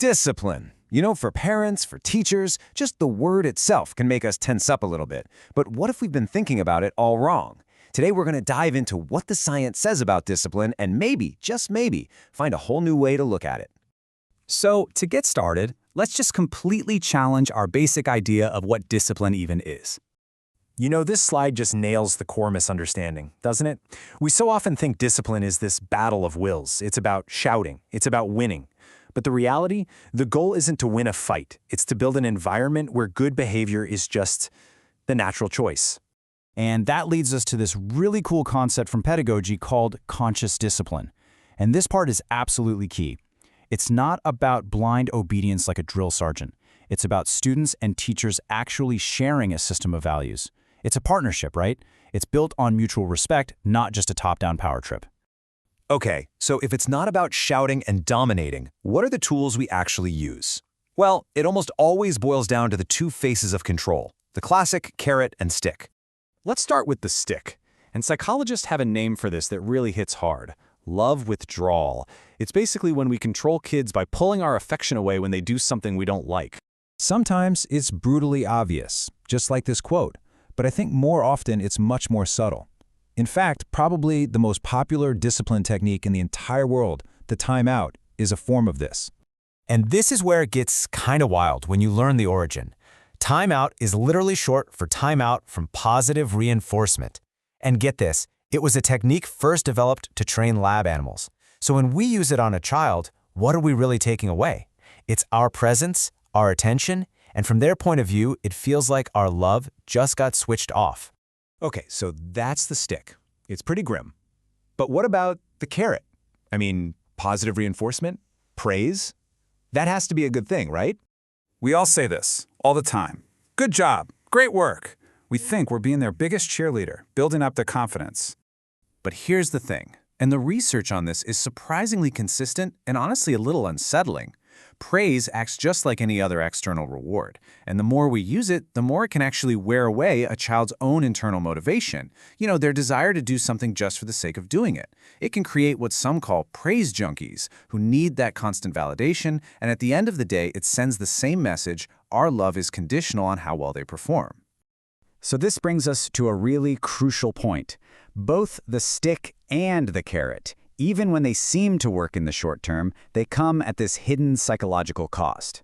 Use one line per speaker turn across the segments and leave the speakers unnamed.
Discipline. You know, for parents, for teachers, just the word itself can make us tense up a little bit. But what if we've been thinking about it all wrong? Today we're going to dive into what the science says about discipline and maybe, just maybe, find a whole new way to look at it.
So, to get started, let's just completely challenge our basic idea of what discipline even is.
You know, this slide just nails the core misunderstanding, doesn't it? We so often think discipline is this battle of wills. It's about shouting. It's about winning. But the reality, the goal isn't to win a fight. It's to build an environment where good behavior is just the natural choice.
And that leads us to this really cool concept from pedagogy called conscious discipline. And this part is absolutely key. It's not about blind obedience like a drill sergeant. It's about students and teachers actually sharing a system of values. It's a partnership, right? It's built on mutual respect, not just a top-down power trip.
Okay, so if it's not about shouting and dominating, what are the tools we actually use? Well, it almost always boils down to the two faces of control, the classic carrot and stick.
Let's start with the stick. And psychologists have a name for this that really hits hard. Love withdrawal. It's basically when we control kids by pulling our affection away when they do something we don't like.
Sometimes it's brutally obvious, just like this quote, but I think more often it's much more subtle. In fact, probably the most popular discipline technique in the entire world, the timeout, is a form of this.
And this is where it gets kind of wild when you learn the origin. Timeout is literally short for timeout from positive reinforcement. And get this, it was a technique first developed to train lab animals. So when we use it on a child, what are we really taking away? It's our presence, our attention, and from their point of view, it feels like our love just got switched off.
Okay, so that's the stick. It's pretty grim. But what about the carrot? I mean, positive reinforcement? Praise? That has to be a good thing, right?
We all say this, all the time. Good job, great work. We think we're being their biggest cheerleader, building up their confidence.
But here's the thing, and the research on this is surprisingly consistent and honestly a little unsettling. Praise acts just like any other external reward, and the more we use it, the more it can actually wear away a child's own internal motivation. You know, their desire to do something just for the sake of doing it. It can create what some call praise junkies, who need that constant validation, and at the end of the day, it sends the same message: our love is conditional on how well they perform.
So this brings us to a really crucial point. Both the stick and the carrot, even when they seem to work in the short term, they come at this hidden psychological cost.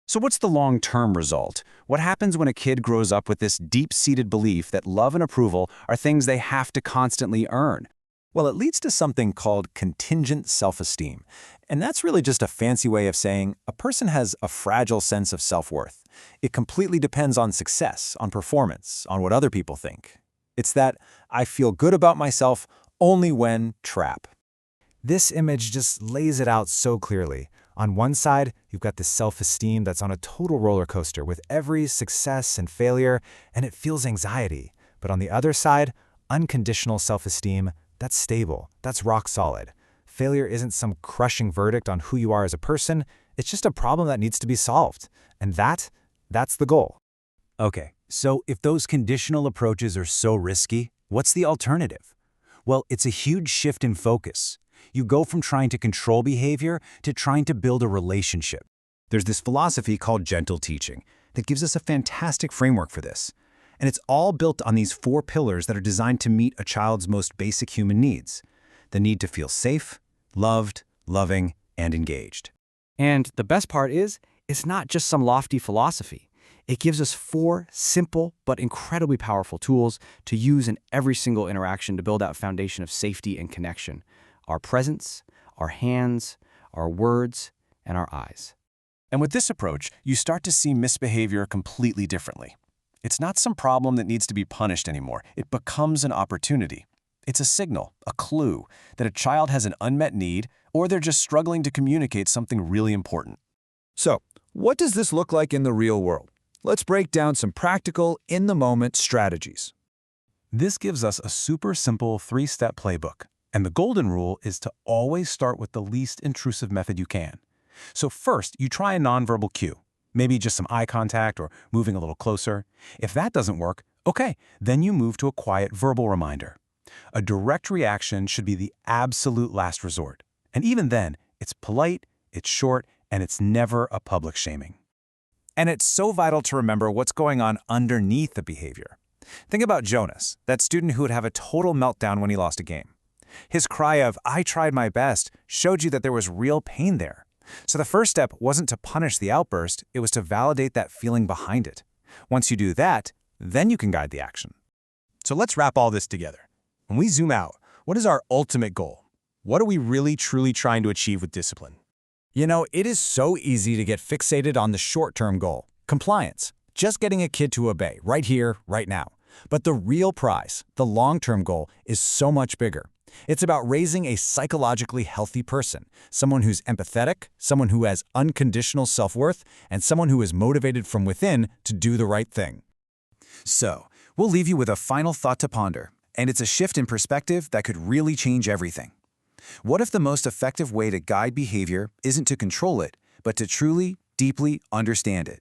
So what's the long-term result? What happens when a kid grows up with this deep-seated belief that love and approval are things they have to constantly earn? Well, it leads to something called contingent self-esteem. And that's really just a fancy way of saying a person has a fragile sense of self-worth. It completely depends on success, on performance, on what other people think. It's that I feel good about myself only when trap.
This image just lays it out so clearly. On one side, you've got this self-esteem that's on a total roller coaster with every success and failure, and it feels anxiety. But on the other side, unconditional self-esteem, that's stable, that's rock solid. Failure isn't some crushing verdict on who you are as a person, it's just a problem that needs to be solved. And that's the goal.
Okay, so if those conditional approaches are so risky, what's the alternative? Well, it's a huge shift in focus. You go from trying to control behavior to trying to build a relationship. There's this philosophy called gentle teaching that gives us a fantastic framework for this. And it's all built on these 4 pillars that are designed to meet a child's most basic human needs: the need to feel safe, loved, loving, and engaged.
And the best part is, it's not just some lofty philosophy. It gives us 4 simple but incredibly powerful tools to use in every single interaction to build that foundation of safety and connection: our presence, our hands, our words, and our eyes.
And with this approach, you start to see misbehavior completely differently. It's not some problem that needs to be punished anymore. It becomes an opportunity. It's a signal, a clue, that a child has an unmet need or they're just struggling to communicate something really important.
So, what does this look like in the real world? Let's break down some practical, in-the-moment strategies.
This gives us a super simple 3-step playbook. And the golden rule is to always start with the least intrusive method you can. So first, you try a nonverbal cue. Maybe just some eye contact or moving a little closer. If that doesn't work, okay, then you move to a quiet verbal reminder. A direct reaction should be the absolute last resort. And even then, it's polite, it's short,
And it's never a public shaming.
And it's so vital to remember what's going on underneath the behavior. Think about Jonas, that student who would have a total meltdown when he lost a game. His cry of, "I tried my best," showed you that there was real pain there. So the first step wasn't to punish the outburst, it was to validate that feeling behind it. Once you do that, then you can guide the action.
So let's wrap all this together. When we zoom out, what is our ultimate goal? What are we really truly trying to achieve with discipline?
You know, it is so easy to get fixated on the short-term goal, compliance, just getting a kid to obey, right here, right now. But the real prize, the long-term goal, is so much bigger. It's about raising a psychologically healthy person, someone who's empathetic, someone who has unconditional self-worth, and someone who is motivated from within to do the right thing.
So, we'll leave you with a final thought to ponder, and it's a shift in perspective that could really change everything. What if the most effective way to guide behavior isn't to control it, but to truly, deeply understand it?